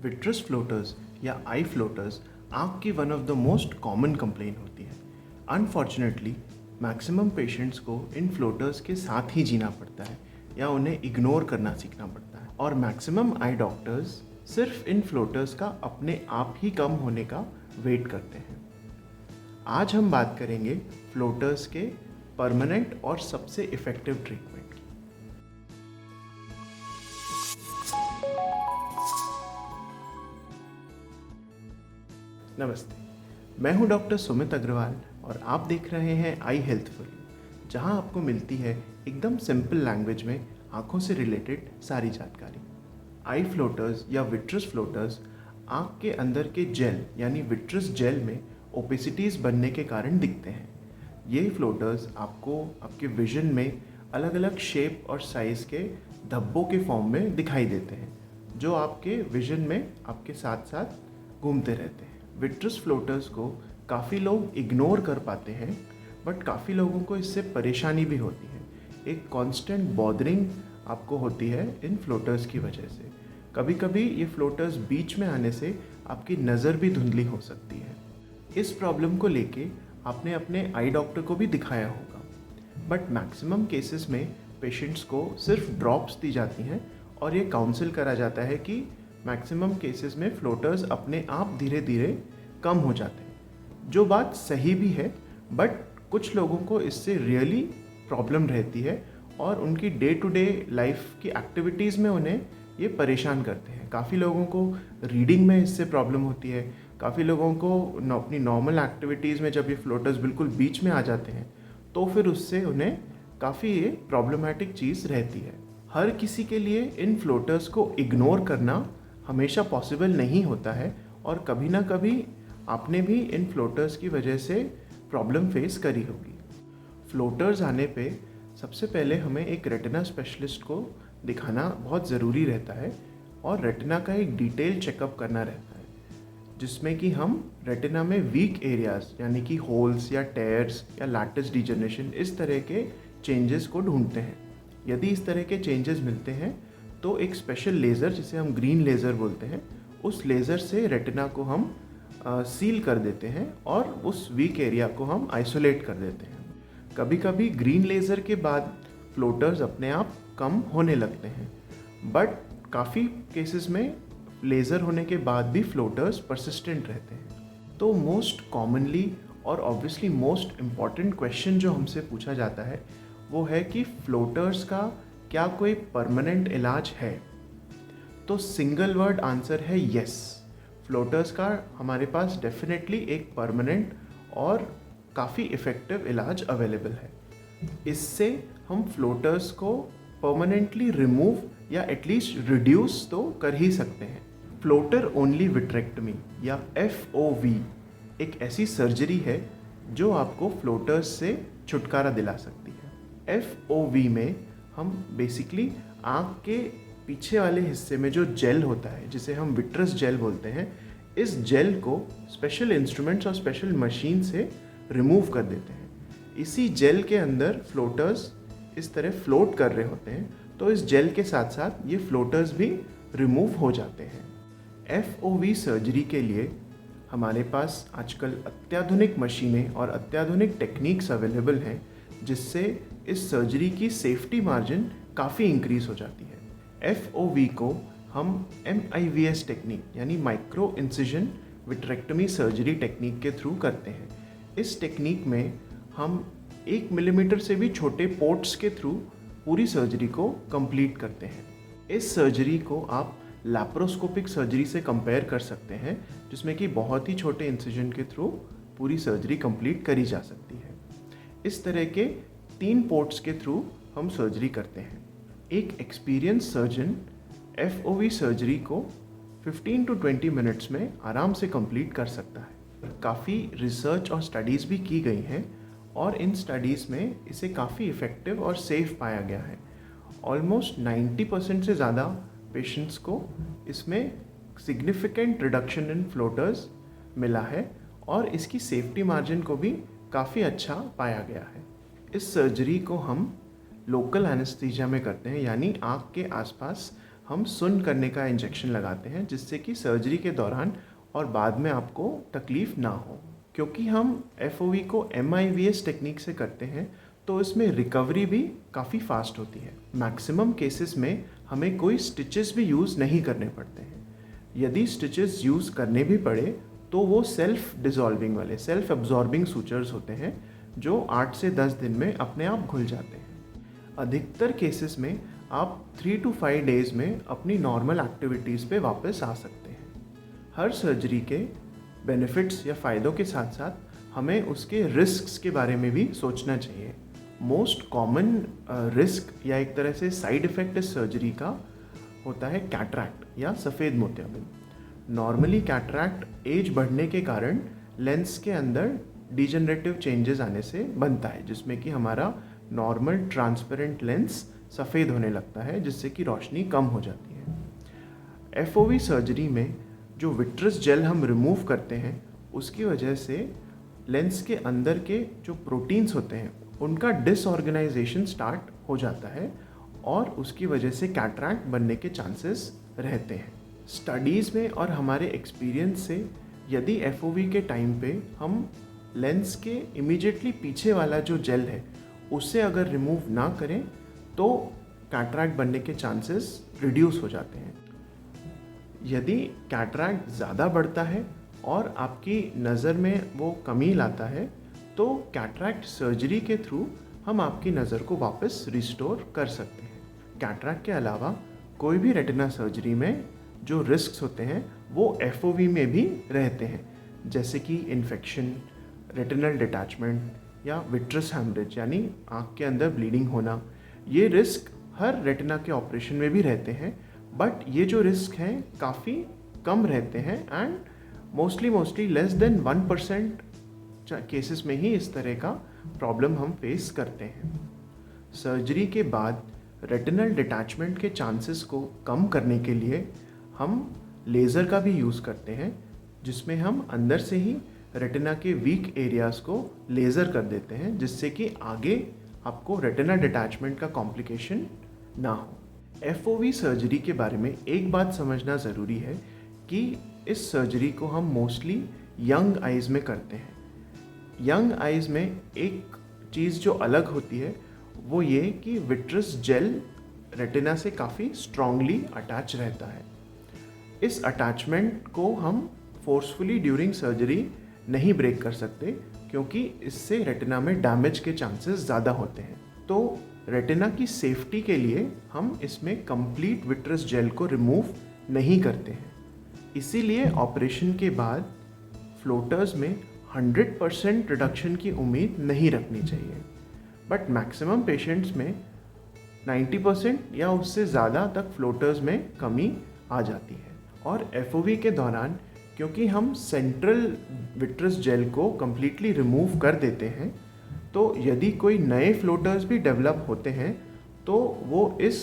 Vitreous floaters या आई floaters आँख की one of the most common complain होती है। अनफॉर्चुनेटली मैक्सिमम पेशेंट्स को इन फ्लोटर्स के साथ ही जीना पड़ता है या उन्हें इग्नोर करना सीखना पड़ता है, और मैक्सिमम आई डॉक्टर्स सिर्फ इन फ्लोटर्स का अपने आप ही कम होने का वेट करते हैं। आज हम बात करेंगे फ्लोटर्स के परमानेंट और सबसे इफ़ेक्टिव ट्रीटमेंट की। नमस्ते, मैं हूं डॉक्टर सुमित अग्रवाल और आप देख रहे हैं आई हेल्थ फॉर यू, जहां आपको मिलती है एकदम सिंपल लैंग्वेज में आँखों से रिलेटेड सारी जानकारी। आई फ्लोटर्स या विट्रस फ्लोटर्स आँख के अंदर के जेल यानी विट्रस जेल में ओपेसिटीज़ बनने के कारण दिखते हैं। ये फ्लोटर्स आपको आपके विजन में अलग अलग शेप और साइज़ के धब्बों के फॉर्म में दिखाई देते हैं, जो आपके विजन में आपके साथ साथ घूमते रहते हैं। विट्रस फ्लोटर्स को काफ़ी लोग इग्नोर कर पाते हैं, बट काफ़ी लोगों को इससे परेशानी भी होती है। एक कांस्टेंट बॉदरिंग आपको होती है इन फ्लोटर्स की वजह से। कभी कभी ये फ्लोटर्स बीच में आने से आपकी नज़र भी धुंधली हो सकती है। इस प्रॉब्लम को लेके आपने अपने आई डॉक्टर को भी दिखाया होगा, बट मैक्सिमम केसेस में पेशेंट्स को सिर्फ ड्रॉप्स दी जाती हैं और ये काउंसिल करा जाता है कि मैक्सिमम केसेस में फ्लोटर्स अपने आप धीरे धीरे कम हो जाते हैं, जो बात सही भी है। बट कुछ लोगों को इससे रियली प्रॉब्लम रहती है और उनकी डे टू डे लाइफ की एक्टिविटीज़ में उन्हें ये परेशान करते हैं। काफ़ी लोगों को रीडिंग में इससे प्रॉब्लम होती है। काफ़ी लोगों को अपनी नॉर्मल एक्टिविटीज़ में जब ये फ्लोटर्स बिल्कुल बीच में आ जाते हैं तो फिर उससे उन्हें काफ़ी ये प्रॉब्लमेटिक चीज़ रहती है। हर किसी के लिए इन फ्लोटर्स को इग्नोर करना हमेशा पॉसिबल नहीं होता है, और कभी ना कभी आपने भी इन फ्लोटर्स की वजह से प्रॉब्लम फेस करी होगी। फ्लोटर्स आने पे सबसे पहले हमें एक रेटिना स्पेशलिस्ट को दिखाना बहुत ज़रूरी रहता है और रेटिना का एक डिटेल चेकअप करना रहता है, जिसमें कि हम रेटिना में वीक एरियाज़ यानी कि होल्स या टेयर्स या लैटिस डिजनरेशन इस तरह के चेंजेस को ढूंढते हैं। यदि इस तरह के चेंजेस मिलते हैं तो एक स्पेशल लेज़र, जिसे हम ग्रीन लेज़र बोलते हैं, उस लेज़र से रेटिना को हम सील कर देते हैं और उस वीक एरिया को हम आइसोलेट कर देते हैं। कभी कभी ग्रीन लेज़र के बाद फ्लोटर्स अपने आप कम होने लगते हैं, बट काफ़ी केसेस में लेज़र होने के बाद भी फ्लोटर्स परसिस्टेंट रहते हैं। तो मोस्ट कॉमनली और ऑब्वियसली मोस्ट इम्पॉर्टेंट क्वेश्चन जो हमसे पूछा जाता है वो है कि फ्लोटर्स का क्या कोई परमानेंट इलाज है? तो सिंगल वर्ड आंसर है यस। फ्लोटर्स का हमारे पास डेफिनेटली एक परमानेंट और काफ़ी इफ़ेक्टिव इलाज अवेलेबल है। इससे हम फ्लोटर्स को परमानेंटली रिमूव या एटलीस्ट रिड्यूस तो कर ही सकते हैं। फ्लोटर ओनली विट्रेक्टमी या FOV एक ऐसी सर्जरी है जो आपको फ्लोटर्स से छुटकारा दिला सकती है। FOV में हम बेसिकली आँख के पीछे वाले हिस्से में जो जेल होता है, जिसे हम विट्रस जेल बोलते हैं, इस जेल को स्पेशल इंस्ट्रूमेंट्स और स्पेशल मशीन से रिमूव कर देते हैं। इसी जेल के अंदर फ्लोटर्स इस तरह फ्लोट कर रहे होते हैं, तो इस जेल के साथ साथ ये फ्लोटर्स भी रिमूव हो जाते हैं। FOV सर्जरी के लिए हमारे पास आजकल अत्याधुनिक मशीनें और अत्याधुनिक टेक्निक्स अवेलेबल हैं, जिससे इस सर्जरी की सेफ्टी मार्जिन काफ़ी इंक्रीज़ हो जाती है। FOV को हम MIVS टेक्निक यानी micro incision vitrectomy surgery technique के थ्रू करते हैं। इस टेक्निक में हम 1 मिलीमीटर से भी छोटे पोर्ट्स के थ्रू पूरी सर्जरी को कंप्लीट करते हैं। इस सर्जरी को आप लैप्रोस्कोपिक सर्जरी से कंपेयर कर सकते हैं, जिसमें कि बहुत ही छोटे इंसिजन के थ्रू पूरी सर्जरी कंप्लीट करी जा सकती है। इस तरह के 3 पोर्ट्स के थ्रू हम सर्जरी करते हैं। एक एक्सपीरियंस सर्जन FOV सर्जरी को 15 to 20 मिनट्स में आराम से कंप्लीट कर सकता है। काफ़ी रिसर्च और स्टडीज़ भी की गई हैं और इन स्टडीज़ में इसे काफ़ी इफ़ेक्टिव और सेफ़ पाया गया है। ऑलमोस्ट 90% से ज़्यादा पेशेंट्स को इसमें सिग्निफिकेंट रिडक्शन इन फ्लोटर्स मिला है और इसकी सेफ्टी मार्जिन को भी काफ़ी अच्छा पाया गया है। इस सर्जरी को हम लोकल एनेस्थीसिया में करते हैं, यानी आँख के आसपास हम सुन्न करने का इंजेक्शन लगाते हैं, जिससे कि सर्जरी के दौरान और बाद में आपको तकलीफ़ ना हो। क्योंकि हम FOV को MIVS टेक्निक से करते हैं तो इसमें रिकवरी भी काफ़ी फास्ट होती है। मैक्सिमम केसेस में हमें कोई स्टिचेस भी यूज़ नहीं करने पड़ते हैं। यदि स्टिचेस यूज़ करने भी पड़े तो वो सेल्फ डिज़ोल्विंग वाले, सेल्फ एब्जॉर्बिंग सूचर्स होते हैं जो 8 से 10 दिन में अपने आप घुल जाते हैं। अधिकतर केसेस में आप 3 to 5 डेज़ में अपनी नॉर्मल एक्टिविटीज़ पे वापस आ सकते हैं। हर सर्जरी के बेनिफिट्स या फ़ायदों के साथ साथ हमें उसके रिस्क्स के बारे में भी सोचना चाहिए। मोस्ट कॉमन रिस्क या एक तरह से साइड इफ़ेक्ट इस सर्जरी का होता है कैटरैक्ट या सफ़ेद मोतियाबिंद। नॉर्मली कैटरैक्ट एज बढ़ने के कारण लेंस के अंदर डिजेनरेटिव चेंजेस आने से बनता है, जिसमें कि हमारा नॉर्मल ट्रांसपेरेंट लेंस सफ़ेद होने लगता है, जिससे कि रोशनी कम हो जाती है। FOV सर्जरी में जो विट्रस जेल हम रिमूव करते हैं उसकी वजह से लेंस के अंदर के जो प्रोटीन्स होते हैं उनका डिसऑर्गेनाइजेशन स्टार्ट हो जाता है और उसकी वजह से कैटरैक्ट बनने के चांसेस रहते हैं। स्टडीज़ में और हमारे एक्सपीरियंस से यदि FOV के टाइम पे हम लेंस के इमीडिएटली पीछे वाला जो जेल है उससे अगर रिमूव ना करें तो कैटरैक्ट बनने के चांसेस रिड्यूस हो जाते हैं। यदि कैटरैक्ट ज़्यादा बढ़ता है और आपकी नज़र में वो कमी लाता है तो कैटरैक्ट सर्जरी के थ्रू हम आपकी नज़र को वापस रिस्टोर कर सकते हैं। कैटरैक्ट के अलावा कोई भी रेटिना सर्जरी में जो रिस्क्स होते हैं वो FOV में भी रहते हैं, जैसे कि इन्फेक्शन, रेटिनल डिटैचमेंट या विट्रस हैमरेज यानी आँख के अंदर ब्लीडिंग होना। ये रिस्क हर रेटिना के ऑपरेशन में भी रहते हैं, बट ये जो रिस्क हैं काफ़ी कम रहते हैं and mostly less than 1% cases में ही इस तरह का प्रॉब्लम हम फेस करते हैं। सर्जरी के बाद रेटिनल डिटैचमेंट के चांसेस को कम करने के लिए हम लेज़र का भी यूज़ करते हैं, जिसमें हम अंदर से ही रेटिना के वीक एरियाज़ को लेज़र कर देते हैं, जिससे कि आगे आपको रेटिना डिटैचमेंट का कॉम्प्लिकेशन ना हो। FOV सर्जरी के बारे में एक बात समझना ज़रूरी है कि इस सर्जरी को हम मोस्टली यंग आइज़ में करते हैं। यंग आइज़ में एक चीज़ जो अलग होती है वो ये कि विट्रस जेल रेटिना से काफ़ी स्ट्रांगली अटैच रहता है। इस अटैचमेंट को हम फोर्सफुली ड्यूरिंग सर्जरी नहीं ब्रेक कर सकते, क्योंकि इससे रेटिना में डैमेज के चांसेस ज़्यादा होते हैं। तो रेटिना की सेफ्टी के लिए हम इसमें कंप्लीट विट्रस जेल को रिमूव नहीं करते हैं। इसीलिए ऑपरेशन के बाद फ्लोटर्स में 100% रिडक्शन की उम्मीद नहीं रखनी चाहिए, बट मैक्सिमम पेशेंट्स में 90% या उससे ज़्यादा तक फ्लोटर्स में कमी आ जाती है। और FOV के दौरान क्योंकि हम सेंट्रल विट्रस जेल को कम्प्लीटली रिमूव कर देते हैं, तो यदि कोई नए फ्लोटर्स भी डेवलप होते हैं तो वो इस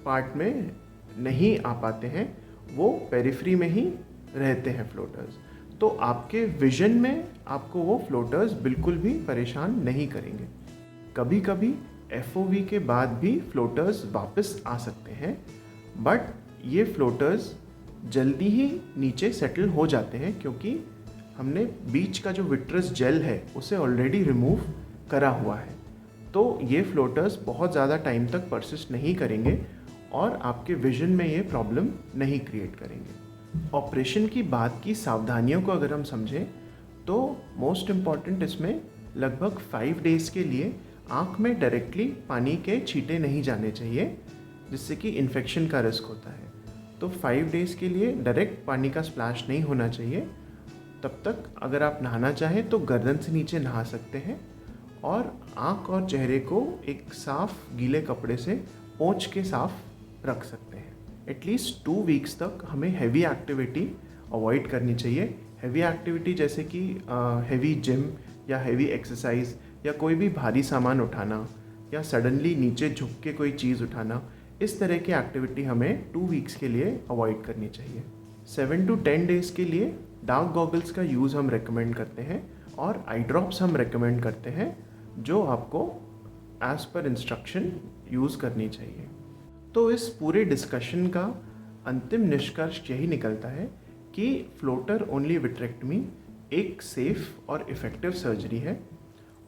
पार्ट में नहीं आ पाते हैं, वो पेरिफ्री में ही रहते हैं फ्लोटर्स। तो आपके विजन में आपको वो फ्लोटर्स बिल्कुल भी परेशान नहीं करेंगे। कभी कभी FOV के बाद भी फ्लोटर्स वापस आ सकते हैं, बट ये फ्लोटर्स जल्दी ही नीचे सेटल हो जाते हैं, क्योंकि हमने बीच का जो विट्रस जेल है उसे ऑलरेडी रिमूव करा हुआ है। तो ये फ्लोटर्स बहुत ज़्यादा टाइम तक परसिस्ट नहीं करेंगे और आपके विजन में ये प्रॉब्लम नहीं क्रिएट करेंगे। ऑपरेशन की बाद की सावधानियों को अगर हम समझें तो मोस्ट इम्पॉर्टेंट इसमें लगभग 5 डेज़ के लिए आँख में डायरेक्टली पानी के छींटे नहीं जाने चाहिए, जिससे कि इन्फेक्शन का रिस्क होता है। तो 5 डेज़ के लिए डायरेक्ट पानी का स्प्लैश नहीं होना चाहिए। तब तक अगर आप नहाना चाहें तो गर्दन से नीचे नहा सकते हैं और आँख और चेहरे को एक साफ़ गीले कपड़े से पोंछ के साफ रख सकते हैं। एटलीस्ट 2 वीक्स तक हमें हैवी एक्टिविटी अवॉइड करनी चाहिए। हैवी एक्टिविटी जैसे कि हैवी जिम या हैवी एक्सरसाइज या कोई भी भारी सामान उठाना या सडनली नीचे झुक के कोई चीज़ उठाना, इस तरह की एक्टिविटी हमें 2 वीक्स के लिए अवॉइड करनी चाहिए। 7 to 10 डेज़ के लिए डार्क गॉगल्स का यूज़ हम रेकमेंड करते हैं और आई ड्रॉप्स हम रेकमेंड करते हैं, जो आपको एज़ पर इंस्ट्रक्शन यूज़ करनी चाहिए। तो इस पूरे डिस्कशन का अंतिम निष्कर्ष यही निकलता है कि फ्लोटर ओनली विट्रेक्टमी एक सेफ और इफ़ेक्टिव सर्जरी है।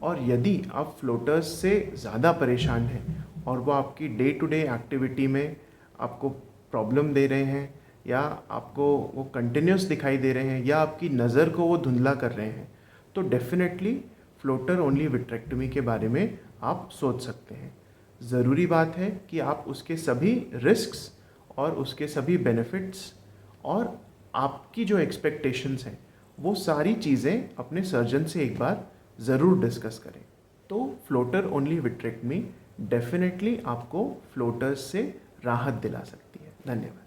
और यदि आप फ्लोटर्स से ज़्यादा परेशान हैं और वो आपकी डे टू डे एक्टिविटी में आपको प्रॉब्लम दे रहे हैं, या आपको वो कंटिन्यूस दिखाई दे रहे हैं, या आपकी नज़र को वो धुंधला कर रहे हैं, तो डेफिनेटली फ्लोटर ओनली विट्रेक्टमी के बारे में आप सोच सकते हैं। ज़रूरी बात है कि आप उसके सभी रिस्क्स और उसके सभी बेनिफिट्स और आपकी जो एक्सपेक्टेशंस हैं वो सारी चीज़ें अपने सर्जन से एक बार ज़रूर डिस्कस करें। तो फ्लोटर ओनली विट्रेक्टमी डेफिनेटली आपको फ्लोटर्स से राहत दिला सकती है। धन्यवाद।